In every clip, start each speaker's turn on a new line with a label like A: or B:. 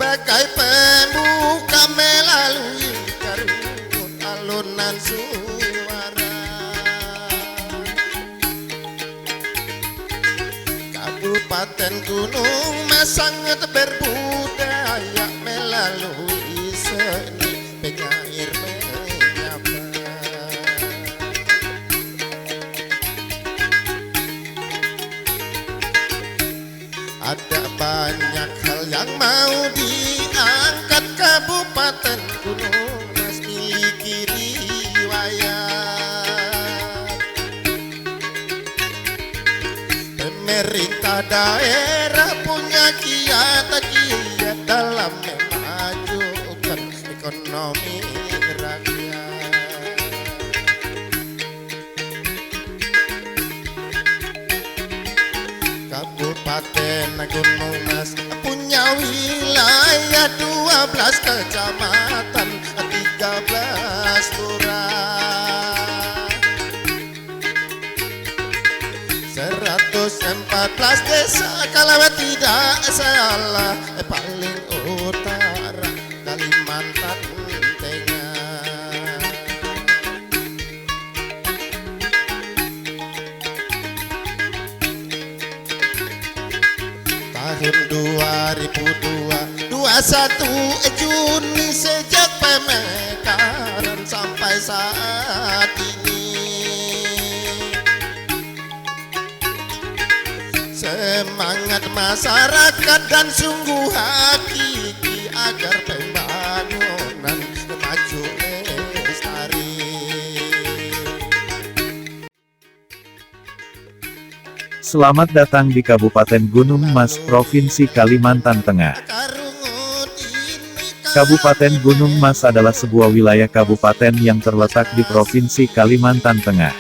A: sebagai pembuka melalui karut alunan suara. Kabupaten Gunung Mas sangat berbudaya melalui seni penyair menyapa. Ada banyak hal yang mau diangkat. Kabupaten Gunung Mas miliki riwayat. Pemerintah daerah punya kiat-kiat dalam memajukan ekonomi rakyat. Kabupaten Gunung Mas punya wilayah 12 kecamatan, 13 lurah, 114 desa kalau tidak salah, paling utara Kalimantan Tengah. Tahun 2002, 21 Juni sejak pemekaran sampai saat ini, semangat masyarakat dan sungguh hakiki agar pembangunan maju lestari.
B: Selamat datang di Kabupaten Gunung Mas, Provinsi Kalimantan Tengah. Kabupaten Gunung Mas adalah sebuah wilayah kabupaten yang terletak di Provinsi Kalimantan Tengah.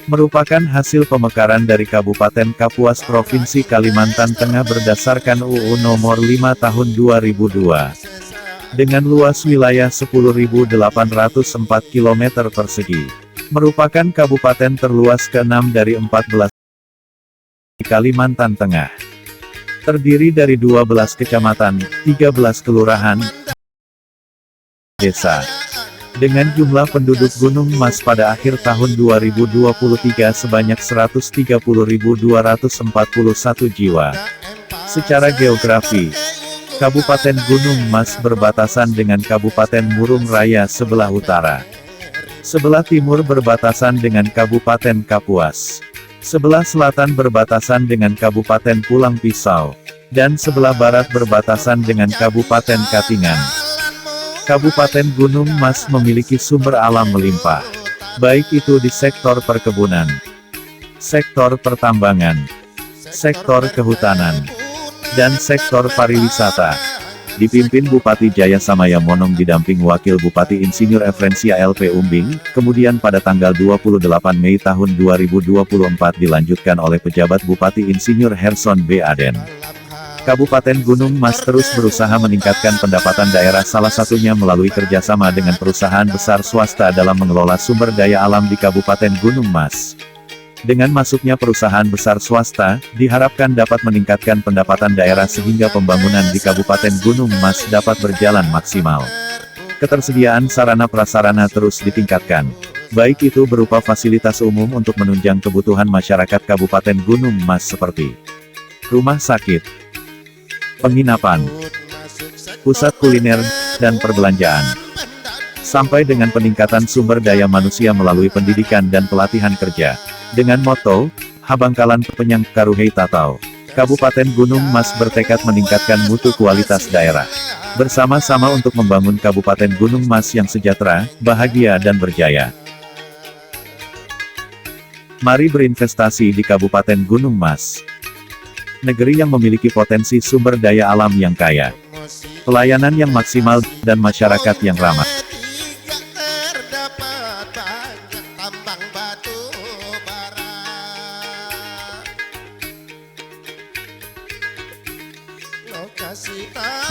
B: Merupakan hasil pemekaran dari Kabupaten Kapuas Provinsi Kalimantan Tengah berdasarkan UU Nomor 5 Tahun 2002. Dengan luas wilayah 10.804 km persegi. Merupakan kabupaten terluas ke-6 dari 14 di Kalimantan Tengah. Terdiri dari 12 kecamatan, 13 kelurahan, desa. Dengan jumlah penduduk Gunung Mas pada akhir tahun 2023 sebanyak 130.241 jiwa. Secara geografi, Kabupaten Gunung Mas berbatasan dengan Kabupaten Murung Raya sebelah utara. Sebelah timur berbatasan dengan Kabupaten Kapuas. Sebelah selatan berbatasan dengan Kabupaten Pulang Pisau. Dan sebelah barat berbatasan dengan Kabupaten Katingan. Kabupaten Gunung Mas memiliki sumber alam melimpah. Baik itu di sektor perkebunan, sektor pertambangan, sektor kehutanan, dan sektor pariwisata. Dipimpin Bupati Jaya Samaya Monong didamping Wakil Bupati Insinyur Efrensia LP Umbing, kemudian pada tanggal 28 Mei tahun 2024 dilanjutkan oleh pejabat Bupati Insinyur Herson B. Aden. Kabupaten Gunung Mas terus berusaha meningkatkan pendapatan daerah, salah satunya melalui kerjasama dengan perusahaan besar swasta dalam mengelola sumber daya alam di Kabupaten Gunung Mas. Dengan masuknya perusahaan besar swasta, diharapkan dapat meningkatkan pendapatan daerah sehingga pembangunan di Kabupaten Gunung Mas dapat berjalan maksimal. Ketersediaan sarana prasarana terus ditingkatkan. Baik itu berupa fasilitas umum untuk menunjang kebutuhan masyarakat Kabupaten Gunung Mas seperti rumah sakit, penginapan, pusat kuliner, dan perbelanjaan. Sampai dengan peningkatan sumber daya manusia melalui pendidikan dan pelatihan kerja. Dengan moto, Habangkalan Penyang Karuhei Tatau. Kabupaten Gunung Mas bertekad meningkatkan mutu kualitas daerah. Bersama-sama untuk membangun Kabupaten Gunung Mas yang sejahtera, bahagia dan berjaya. Mari berinvestasi di Kabupaten Gunung Mas. Negeri yang memiliki potensi sumber daya alam yang kaya, pelayanan yang maksimal, dan masyarakat yang ramah.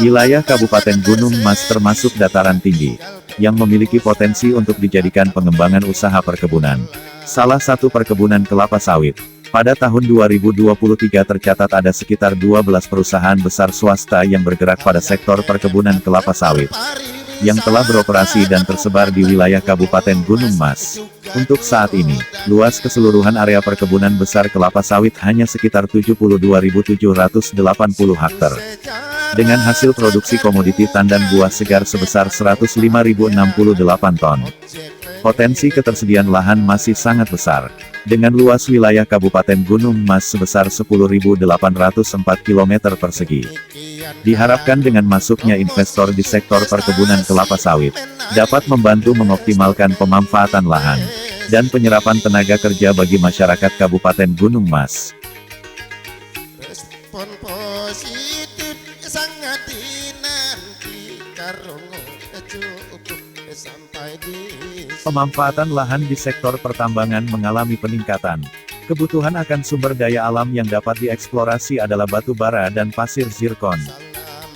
B: Wilayah Kabupaten Gunung Mas termasuk dataran tinggi, yang memiliki potensi untuk dijadikan pengembangan usaha perkebunan. Salah satu perkebunan kelapa sawit. Pada tahun 2023 tercatat ada sekitar 12 perusahaan besar swasta yang bergerak pada sektor perkebunan kelapa sawit, yang telah beroperasi dan tersebar di wilayah Kabupaten Gunung Mas. Untuk saat ini, luas keseluruhan area perkebunan besar kelapa sawit hanya sekitar 72.780 hektar. Dengan hasil produksi komoditi tandan buah segar sebesar 105.068 ton. Potensi ketersediaan lahan masih sangat besar. Dengan luas wilayah Kabupaten Gunung Mas sebesar 10.804 km persegi. Diharapkan dengan masuknya investor di sektor perkebunan kelapa sawit, dapat membantu mengoptimalkan pemanfaatan lahan, dan penyerapan tenaga kerja bagi masyarakat Kabupaten Gunung Mas.
A: Respon positif sangat dinanti karungu cukup sampai di
B: Pemanfaatan lahan di sektor pertambangan mengalami peningkatan. Kebutuhan akan sumber daya alam yang dapat dieksplorasi adalah batu bara dan pasir zirkon.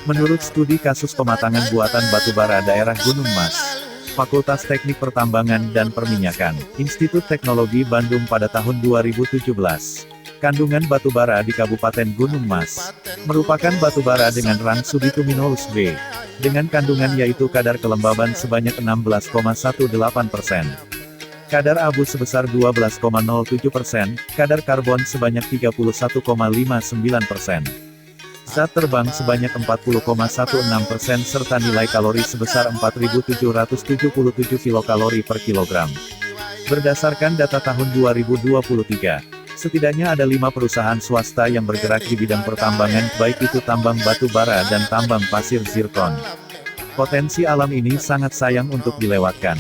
B: Menurut studi kasus pematangan buatan batu bara daerah Gunung Mas, Fakultas Teknik Pertambangan dan Perminyakan, Institut Teknologi Bandung pada tahun 2017, kandungan batu bara di Kabupaten Gunung Mas merupakan batu bara dengan rang subituminous B, dengan kandungan yaitu kadar kelembaban sebanyak 16,18%. Kadar abu sebesar 12,07%, kadar karbon sebanyak 31,59%. Zat terbang sebanyak 40,16% serta nilai kalori sebesar 4.777 kilokalori per kilogram. Berdasarkan data tahun 2023, setidaknya ada 5 perusahaan swasta yang bergerak di bidang pertambangan, baik itu tambang batu bara dan tambang pasir zirkon. Potensi alam ini sangat sayang untuk dilewatkan.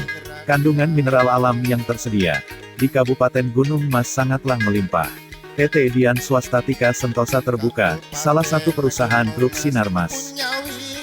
B: Kandungan mineral alam yang tersedia di Kabupaten Gunung Mas sangatlah melimpah. PT Dian Swastatika Sentosa Terbuka, salah satu perusahaan grup Sinarmas,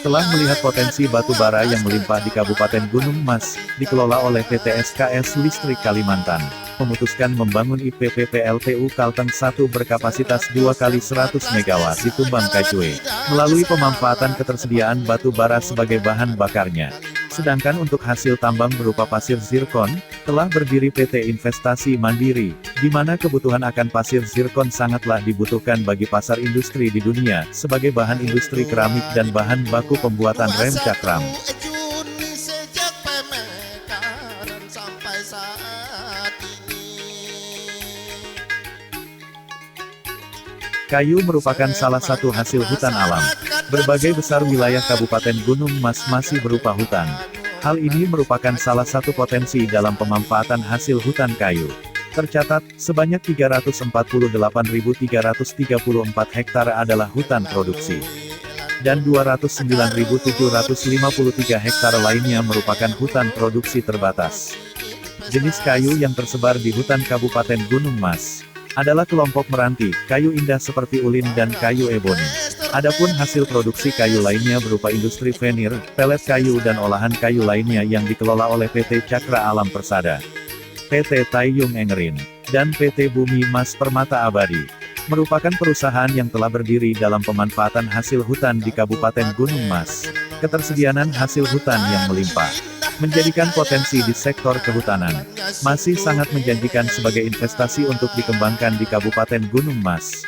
B: telah melihat potensi batu bara yang melimpah di Kabupaten Gunung Mas, dikelola oleh PT SKS Listrik Kalimantan, memutuskan membangun IPP PLTU Kalteng 1 berkapasitas 2 kali 100 MW di Tumbang Kajwe, melalui pemanfaatan ketersediaan batu bara sebagai bahan bakarnya. Sedangkan untuk hasil tambang berupa pasir zirkon, telah berdiri PT Investasi Mandiri, di mana kebutuhan akan pasir zirkon sangatlah dibutuhkan bagi pasar industri di dunia, sebagai bahan industri keramik dan bahan baku pembuatan rem cakram.
A: Juni sejak pemekaran sampai saat ini.
B: Kayu merupakan salah satu hasil hutan alam. Berbagai besar wilayah Kabupaten Gunung Mas masih berupa hutan. Hal ini merupakan salah satu potensi dalam pemanfaatan hasil hutan kayu. Tercatat, sebanyak 348.334 hektar adalah hutan produksi. Dan 209.753 hektar lainnya merupakan hutan produksi terbatas. Jenis kayu yang tersebar di hutan Kabupaten Gunung Mas adalah kelompok meranti, kayu indah seperti ulin dan kayu eboni. Adapun hasil produksi kayu lainnya berupa industri venir, pelet kayu dan olahan kayu lainnya yang dikelola oleh PT Cakra Alam Persada, PT Taiyung Engerin, dan PT Bumi Mas Permata Abadi. Merupakan perusahaan yang telah berdiri dalam pemanfaatan hasil hutan di Kabupaten Gunung Mas. Ketersediaan hasil hutan yang melimpah menjadikan potensi di sektor kehutanan masih sangat menjanjikan sebagai investasi untuk dikembangkan di Kabupaten Gunung Mas.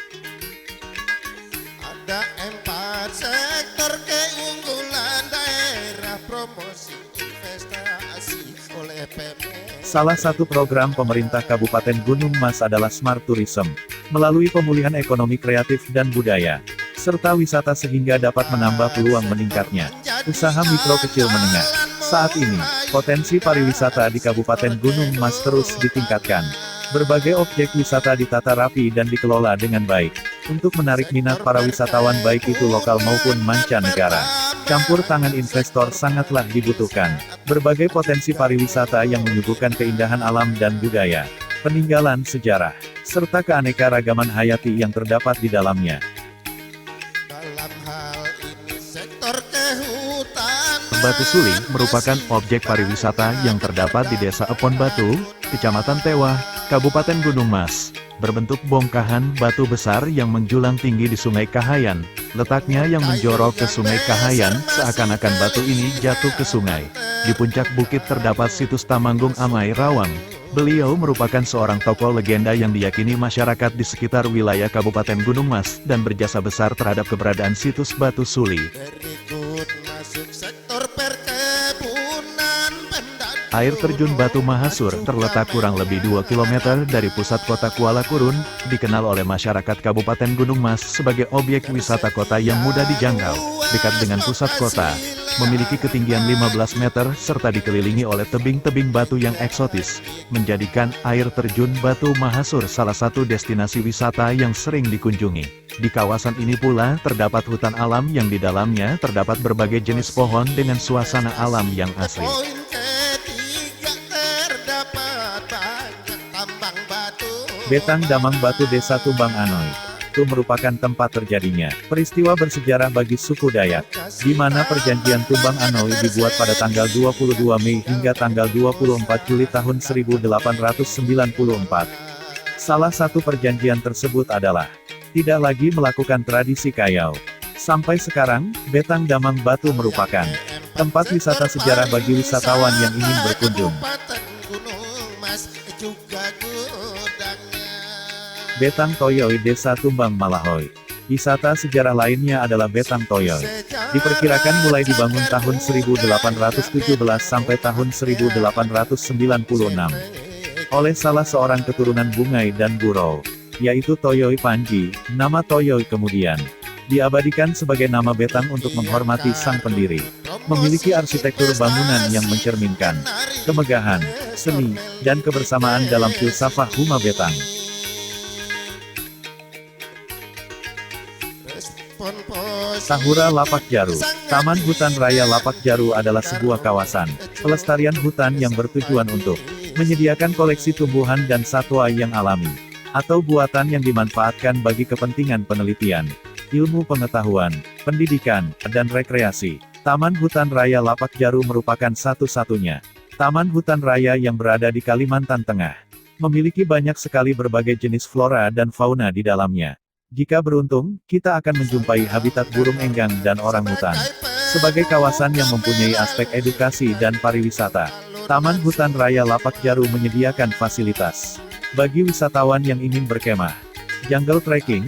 A: Ada 4 sektor keunggulan daerah promosi investasi oleh PME.
B: Salah satu program pemerintah Kabupaten Gunung Mas adalah Smart Tourism, melalui pemulihan ekonomi kreatif dan budaya, serta wisata sehingga dapat menambah peluang meningkatnya usaha mikro kecil menengah. Saat ini, potensi pariwisata di Kabupaten Gunung Mas terus ditingkatkan. Berbagai objek wisata ditata rapi dan dikelola dengan baik, untuk menarik minat para wisatawan baik itu lokal maupun mancanegara. Campur tangan investor sangatlah dibutuhkan. Berbagai potensi pariwisata yang menyuguhkan keindahan alam dan budaya, peninggalan sejarah, serta keanekaragaman hayati yang terdapat di dalamnya.
A: Dalam hal ini sektor kehutanan.
C: Batu Suling merupakan objek pariwisata yang terdapat di Desa Epon Batu, Kecamatan Tewah, Kabupaten Gunung Mas. Berbentuk bongkahan batu besar yang menjulang tinggi di Sungai Kahayan. Letaknya yang menjorok ke Sungai Kahayan, seakan-akan batu ini jatuh ke sungai. Di puncak bukit terdapat situs Tamanggung Amai Rawang, Beliau merupakan seorang tokoh legenda yang diyakini masyarakat di sekitar wilayah Kabupaten Gunung Mas dan berjasa besar terhadap keberadaan situs Batu Suli.
A: Berikut masuk sektor perkebunan Pemda.
C: Air terjun Batu Mahasur terletak kurang lebih 2 km dari pusat kota Kuala Kurun, dikenal oleh masyarakat Kabupaten Gunung Mas sebagai objek wisata kota yang mudah dijangkau, dekat dengan pusat kota, memiliki ketinggian 15 meter serta dikelilingi oleh tebing-tebing batu yang eksotis, menjadikan air terjun Batu Mahasur salah satu destinasi wisata yang sering dikunjungi. Di kawasan ini pula terdapat hutan alam yang di dalamnya terdapat berbagai jenis pohon dengan suasana alam yang asri.
A: Poin ketiga terdapat banyak tambang batu.
B: Betang Damang Batu Desa Tumbang Anoy. Itu merupakan tempat terjadinya peristiwa bersejarah bagi suku Dayak, di mana perjanjian Tumbang Anoy dibuat pada tanggal 22 Mei hingga tanggal 24 Juli tahun 1894. Salah satu perjanjian tersebut adalah tidak lagi melakukan tradisi kayau. Sampai sekarang, Betang Damang Batu merupakan tempat wisata sejarah bagi wisatawan yang ingin berkunjung.
A: Kabupaten Gunung Mas juga gudangnya.
B: Betang Toyoy Desa Tumbang Malahoy. Wisata sejarah lainnya adalah Betang Toyoy. Diperkirakan mulai dibangun tahun 1817 sampai tahun 1896 oleh salah seorang keturunan Bungai dan Burau, yaitu Toyoy Panji. Nama Toyoy kemudian diabadikan sebagai nama Betang untuk menghormati sang pendiri. Memiliki arsitektur bangunan yang mencerminkan kemegahan, seni, dan kebersamaan dalam filsafah Huma Betang. Tahura Lapak Jaru. Taman Hutan Raya Lapak Jaru adalah sebuah kawasan pelestarian hutan yang bertujuan untuk menyediakan koleksi tumbuhan dan satwa yang alami, atau buatan yang dimanfaatkan bagi kepentingan penelitian, ilmu pengetahuan, pendidikan, dan rekreasi. Taman Hutan Raya Lapak Jaru merupakan satu-satunya taman hutan raya yang berada di Kalimantan Tengah. Memiliki banyak sekali berbagai jenis flora dan fauna di dalamnya. Jika beruntung, kita akan menjumpai habitat burung enggang dan orangutan. Sebagai kawasan yang mempunyai aspek edukasi dan pariwisata, Taman Hutan Raya Lapak Jaru menyediakan fasilitas bagi wisatawan yang ingin berkemah, jungle trekking,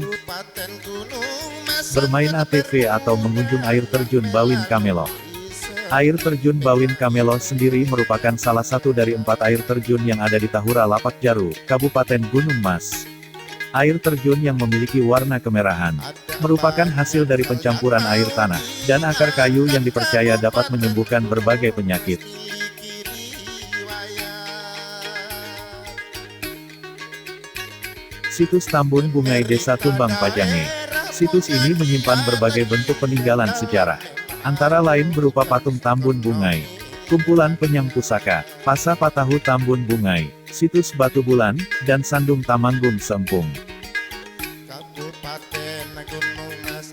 B: bermain ATV atau mengunjung air terjun Bawin Kamelo. Air terjun Bawin Kamelo sendiri merupakan salah satu dari 4 air terjun yang ada di Tahura Lapak Jaru, Kabupaten Gunung Mas. Air terjun yang memiliki warna kemerahan, merupakan hasil dari pencampuran air tanah, dan akar kayu yang dipercaya dapat menyembuhkan berbagai penyakit. Situs Tambun Bungai Desa Tumbang Pajange. Situs ini menyimpan berbagai bentuk peninggalan sejarah, antara lain berupa patung Tambun Bungai, kumpulan penyang pusaka, pasa patahu Tambun Bungai, situs Batu Bulan, dan Sandung Tamanggung Sempung.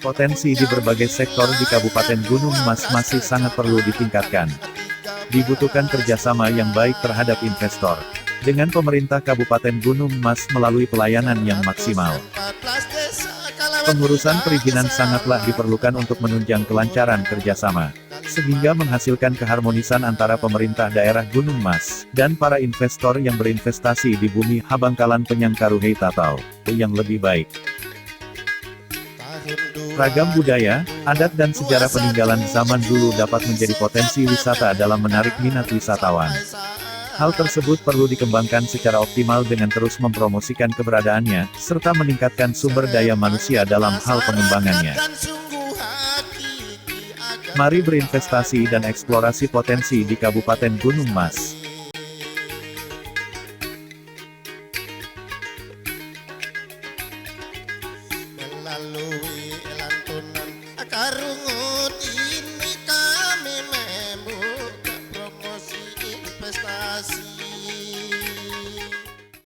B: Potensi di berbagai sektor di Kabupaten Gunung Mas masih sangat perlu ditingkatkan. Dibutuhkan kerjasama yang baik terhadap investor dengan pemerintah Kabupaten Gunung Mas melalui pelayanan yang maksimal. Pengurusan perizinan sangatlah diperlukan untuk menunjang kelancaran kerjasama, sehingga menghasilkan keharmonisan antara pemerintah daerah Gunung Mas, dan para investor yang berinvestasi di bumi Habangkalan Penyangkaruhei Tatau, yang lebih baik. Ragam budaya, adat dan sejarah peninggalan zaman dulu dapat menjadi potensi wisata dalam menarik minat wisatawan. Hal tersebut perlu dikembangkan secara optimal dengan terus mempromosikan keberadaannya, serta meningkatkan sumber daya manusia dalam hal pengembangannya. Mari berinvestasi dan eksplorasi potensi di Kabupaten Gunung Mas.
A: Melalui lantunan karungu